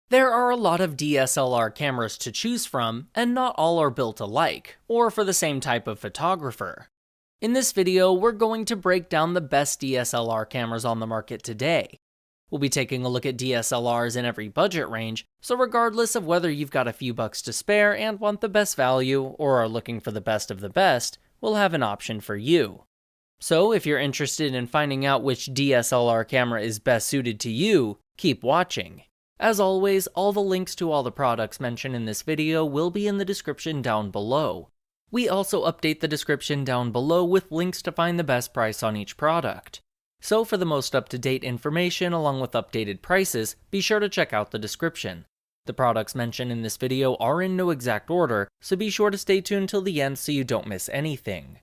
There are a lot of DSLR cameras to choose from, and not all are built alike, or for the same type of photographer. In this video, we're going to break down the best DSLR cameras on the market today. We'll be taking a look at DSLRs in every budget range, so regardless of whether you've got a few bucks to spare and want the best value, or are looking for the best of the best, we'll have an option for you. So if you're interested in finding out which DSLR camera is best suited to you, keep watching. As always, all the links to all the products mentioned in this video will be in the description down below. We also update the description down below with links to find the best price on each product. So for the most up-to-date information along with updated prices, be sure to check out the description. The products mentioned in this video are in no exact order, so be sure to stay tuned till the end so you don't miss anything.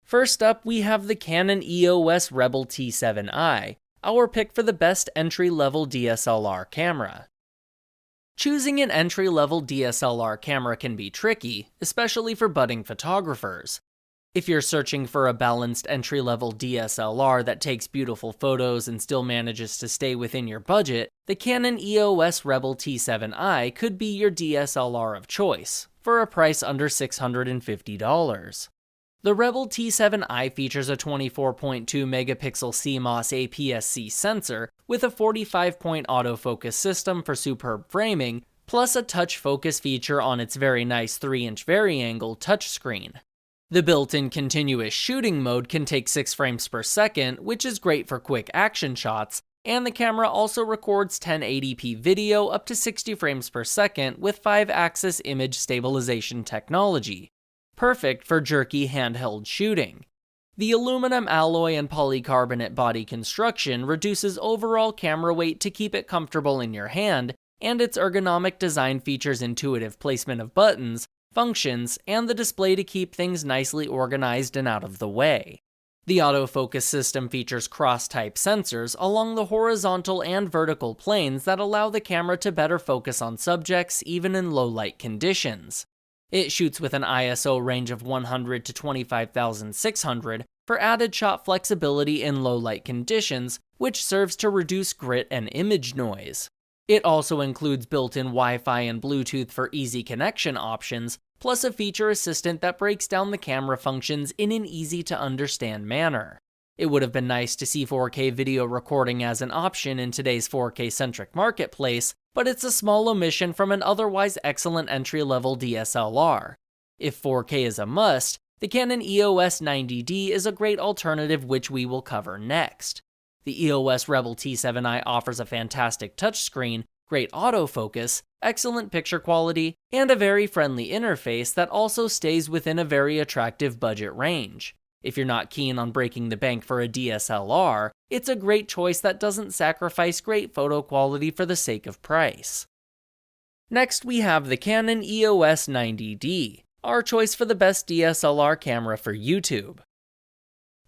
First up, we have the Canon EOS Rebel T7i, our pick for the best entry-level DSLR camera. Choosing an entry-level DSLR camera can be tricky, especially for budding photographers. If you're searching for a balanced entry-level DSLR that takes beautiful photos and still manages to stay within your budget, the Canon EOS Rebel T7i could be your DSLR of choice, for a price under $650. The Rebel T7i features a 24.2 megapixel CMOS APS-C sensor with a 45-point autofocus system for superb framing, plus a touch focus feature on its very nice 3-inch vari-angle touchscreen. The built-in continuous shooting mode can take 6 frames per second, which is great for quick action shots, and the camera also records 1080p video up to 60 frames per second with 5-axis image stabilization technology. Perfect for jerky handheld shooting. The aluminum alloy and polycarbonate body construction reduces overall camera weight to keep it comfortable in your hand, and its ergonomic design features intuitive placement of buttons, functions, and the display to keep things nicely organized and out of the way. The autofocus system features cross-type sensors along the horizontal and vertical planes that allow the camera to better focus on subjects even in low-light conditions. It shoots with an ISO range of 100 to 25,600 for added shot flexibility in low-light conditions, which serves to reduce grit and image noise. It also includes built-in Wi-Fi and Bluetooth for easy connection options, plus a feature assistant that breaks down the camera functions in an easy-to-understand manner. It would have been nice to see 4K video recording as an option in today's 4K-centric marketplace, but it's a small omission from an otherwise excellent entry-level DSLR. If 4K is a must, the Canon EOS 90D is a great alternative, which we will cover next. The EOS Rebel T7i offers a fantastic touchscreen, great autofocus, excellent picture quality, and a very friendly interface that also stays within a very attractive budget range. If you're not keen on breaking the bank for a DSLR, it's a great choice that doesn't sacrifice great photo quality for the sake of price. Next, we have the Canon EOS 90D, our choice for the best DSLR camera for YouTube.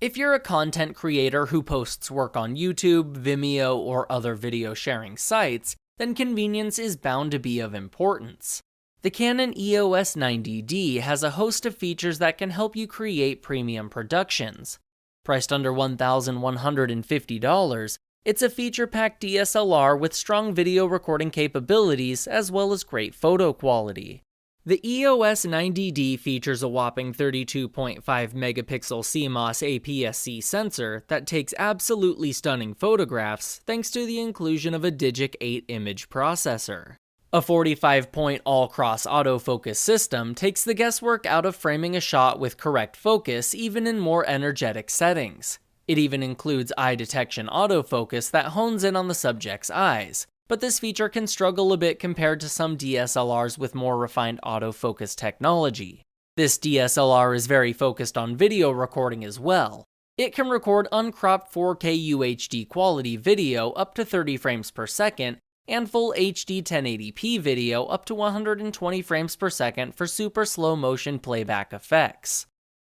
If you're a content creator who posts work on YouTube, Vimeo, or other video sharing sites, then convenience is bound to be of importance. The Canon EOS 90D has a host of features that can help you create premium productions. Priced under $1,150, it's a feature-packed DSLR with strong video recording capabilities as well as great photo quality. The EOS 90D features a whopping 32.5 megapixel CMOS APS-C sensor that takes absolutely stunning photographs thanks to the inclusion of a Digic 8 image processor. A 45-point all-cross autofocus system takes the guesswork out of framing a shot with correct focus even in more energetic settings. It even includes eye detection autofocus that hones in on the subject's eyes, but this feature can struggle a bit compared to some DSLRs with more refined autofocus technology. This DSLR is very focused on video recording as well. It can record uncropped 4K UHD quality video up to 30 frames per second, and full HD 1080p video up to 120 frames per second for super slow motion playback effects.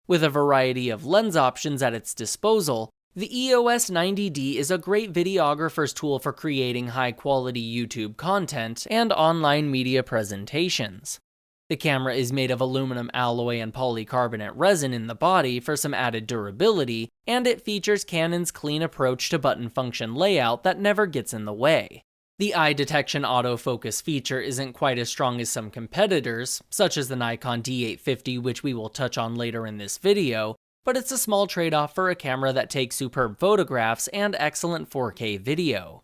With a variety of lens options at its disposal, the EOS 90D is a great videographer's tool for creating high-quality YouTube content and online media presentations. The camera is made of aluminum alloy and polycarbonate resin in the body for some added durability, and it features Canon's clean approach to button function layout that never gets in the way. The eye detection autofocus feature isn't quite as strong as some competitors, such as the Nikon D850, which we will touch on later in this video, but it's a small trade-off for a camera that takes superb photographs and excellent 4K video.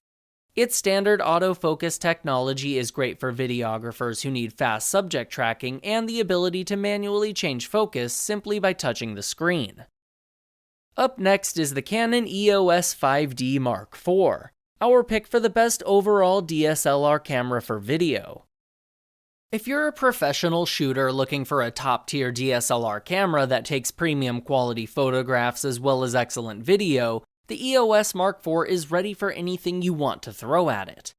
Its standard autofocus technology is great for videographers who need fast subject tracking and the ability to manually change focus simply by touching the screen. Up next is the Canon EOS 5D Mark IV, our pick for the best overall DSLR camera for video. If you're a professional shooter looking for a top-tier DSLR camera that takes premium quality photographs as well as excellent video, the EOS Mark IV is ready for anything you want to throw at it.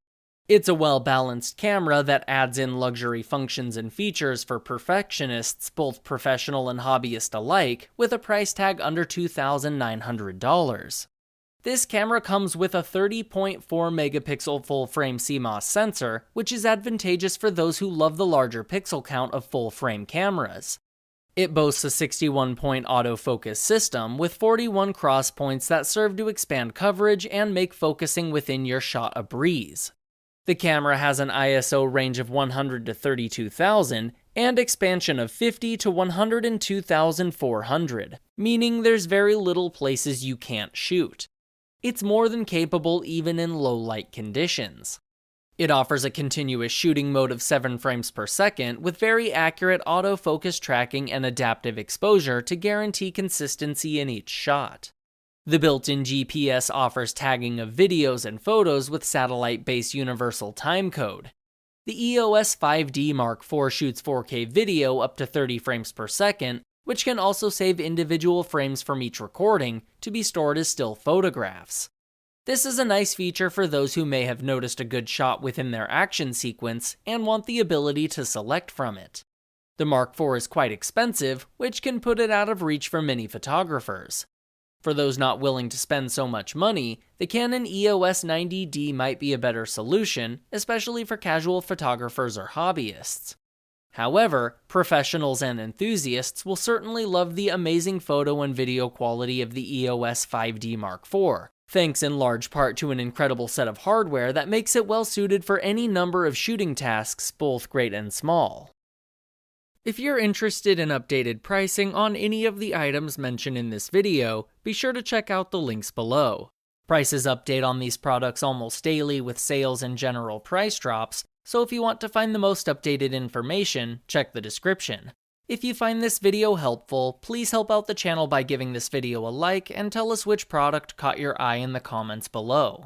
It's a well-balanced camera that adds in luxury functions and features for perfectionists, both professional and hobbyist alike, with a price tag under $2,900. This camera comes with a 30.4 megapixel full-frame CMOS sensor, which is advantageous for those who love the larger pixel count of full-frame cameras. It boasts a 61-point autofocus system with 41 cross points that serve to expand coverage and make focusing within your shot a breeze. The camera has an ISO range of 100 to 32,000 and expansion of 50 to 102,400, meaning there's very little places you can't shoot. It's more than capable even in low light conditions. It offers a continuous shooting mode of 7 frames per second with very accurate autofocus tracking and adaptive exposure to guarantee consistency in each shot. The built-in GPS offers tagging of videos and photos with satellite-based universal timecode. The EOS 5D Mark IV shoots 4K video up to 30 frames per second, which can also save individual frames from each recording to be stored as still photographs. This is a nice feature for those who may have noticed a good shot within their action sequence and want the ability to select from it. The Mark IV is quite expensive, which can put it out of reach for many photographers. For those not willing to spend so much money, the Canon EOS 90D might be a better solution, especially for casual photographers or hobbyists. However, professionals and enthusiasts will certainly love the amazing photo and video quality of the EOS 5D Mark IV, thanks in large part to an incredible set of hardware that makes it well suited for any number of shooting tasks, both great and small. If you're interested in updated pricing on any of the items mentioned in this video, be sure to check out the links below. Prices update on these products almost daily with sales and general price drops, so if you want to find the most updated information, check the description. If you find this video helpful, please help out the channel by giving this video a like and tell us which product caught your eye in the comments below.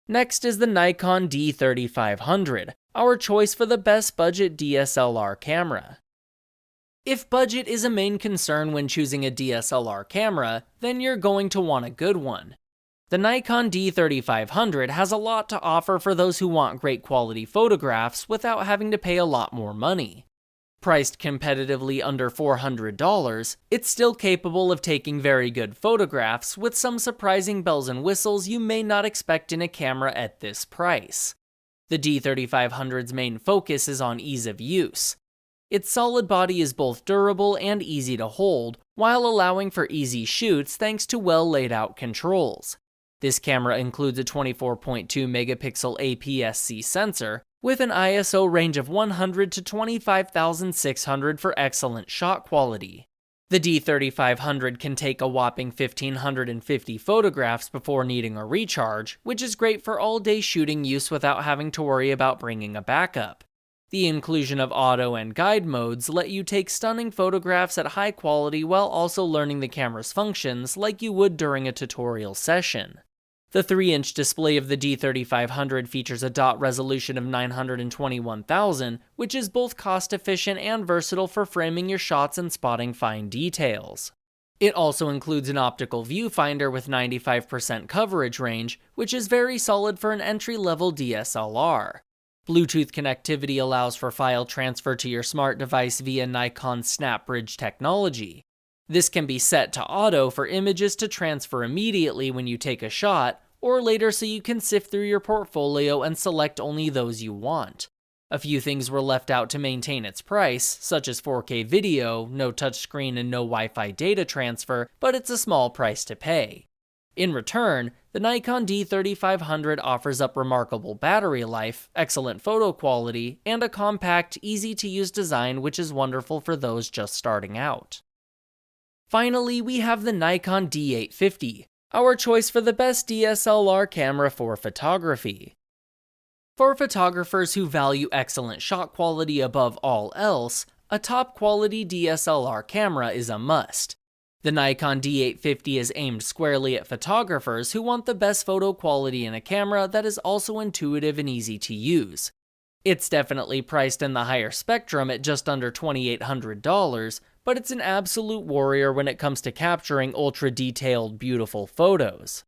Next is the Nikon D3500, our choice for the best budget DSLR camera. If budget is a main concern when choosing a DSLR camera, then you're going to want a good one. The Nikon D3500 has a lot to offer for those who want great quality photographs without having to pay a lot more money. Priced competitively under $400, it's still capable of taking very good photographs with some surprising bells and whistles you may not expect in a camera at this price. The D3500's main focus is on ease of use. Its solid body is both durable and easy to hold, while allowing for easy shoots thanks to well laid out controls. This camera includes a 24.2 megapixel APS-C sensor, with an ISO range of 100 to 25,600 for excellent shot quality. The D3500 can take a whopping 1,550 photographs before needing a recharge, which is great for all-day shooting use without having to worry about bringing a backup. The inclusion of auto and guide modes let you take stunning photographs at high quality while also learning the camera's functions like you would during a tutorial session. The 3-inch display of the D3500 features a dot resolution of 921,000, which is both cost-efficient and versatile for framing your shots and spotting fine details. It also includes an optical viewfinder with 95% coverage range, which is very solid for an entry-level DSLR. Bluetooth connectivity allows for file transfer to your smart device via Nikon's SnapBridge technology. This can be set to auto for images to transfer immediately when you take a shot, or later so you can sift through your portfolio and select only those you want. A few things were left out to maintain its price, such as 4K video, no touchscreen and no Wi-Fi data transfer, but it's a small price to pay. In return, the Nikon D3500 offers up remarkable battery life, excellent photo quality, and a compact, easy-to-use design which is wonderful for those just starting out. Finally, we have the Nikon D850, our choice for the best DSLR camera for photography. For photographers who value excellent shot quality above all else, a top-quality DSLR camera is a must. The Nikon D850 is aimed squarely at photographers who want the best photo quality in a camera that is also intuitive and easy to use. It's definitely priced in the higher spectrum at just under $2,800, but it's an absolute warrior when it comes to capturing ultra-detailed, beautiful photos.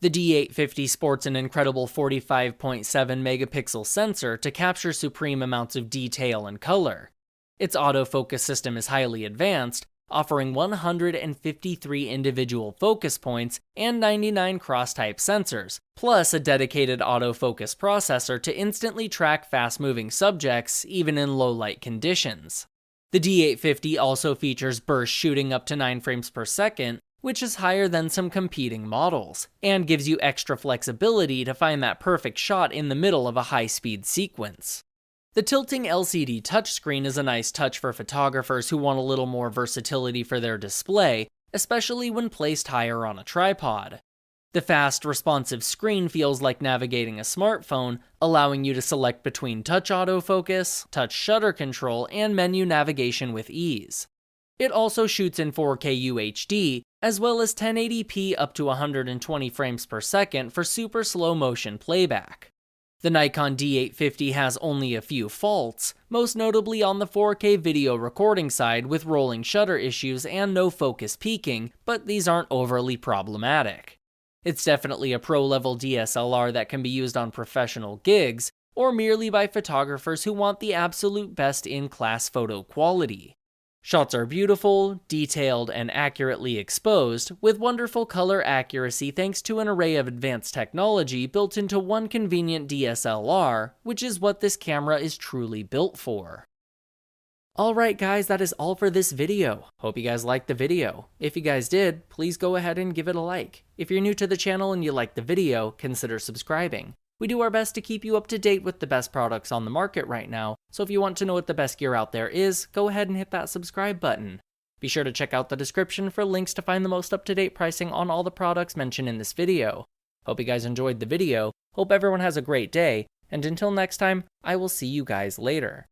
The D850 sports an incredible 45.7 megapixel sensor to capture supreme amounts of detail and color. Its autofocus system is highly advanced, offering 153 individual focus points and 99 cross-type sensors, plus a dedicated autofocus processor to instantly track fast-moving subjects, even in low-light conditions. The D850 also features burst shooting up to 9 frames per second, which is higher than some competing models, and gives you extra flexibility to find that perfect shot in the middle of a high-speed sequence. The tilting LCD touchscreen is a nice touch for photographers who want a little more versatility for their display, especially when placed higher on a tripod. The fast, responsive screen feels like navigating a smartphone, allowing you to select between touch autofocus, touch shutter control, and menu navigation with ease. It also shoots in 4K UHD, as well as 1080p up to 120 frames per second for super slow motion playback. The Nikon D850 has only a few faults, most notably on the 4K video recording side with rolling shutter issues and no focus peaking, but these aren't overly problematic. It's definitely a pro-level DSLR that can be used on professional gigs, or merely by photographers who want the absolute best in-class photo quality. Shots are beautiful, detailed, and accurately exposed, with wonderful color accuracy thanks to an array of advanced technology built into one convenient DSLR, which is what this camera is truly built for. Alright guys, that is all for this video. Hope you guys liked the video. If you guys did, please go ahead and give it a like. If you're new to the channel and you liked the video, consider subscribing. We do our best to keep you up to date with the best products on the market right now, so if you want to know what the best gear out there is, go ahead and hit that subscribe button. Be sure to check out the description for links to find the most up-to-date pricing on all the products mentioned in this video. Hope you guys enjoyed the video, hope everyone has a great day, and until next time, I will see you guys later.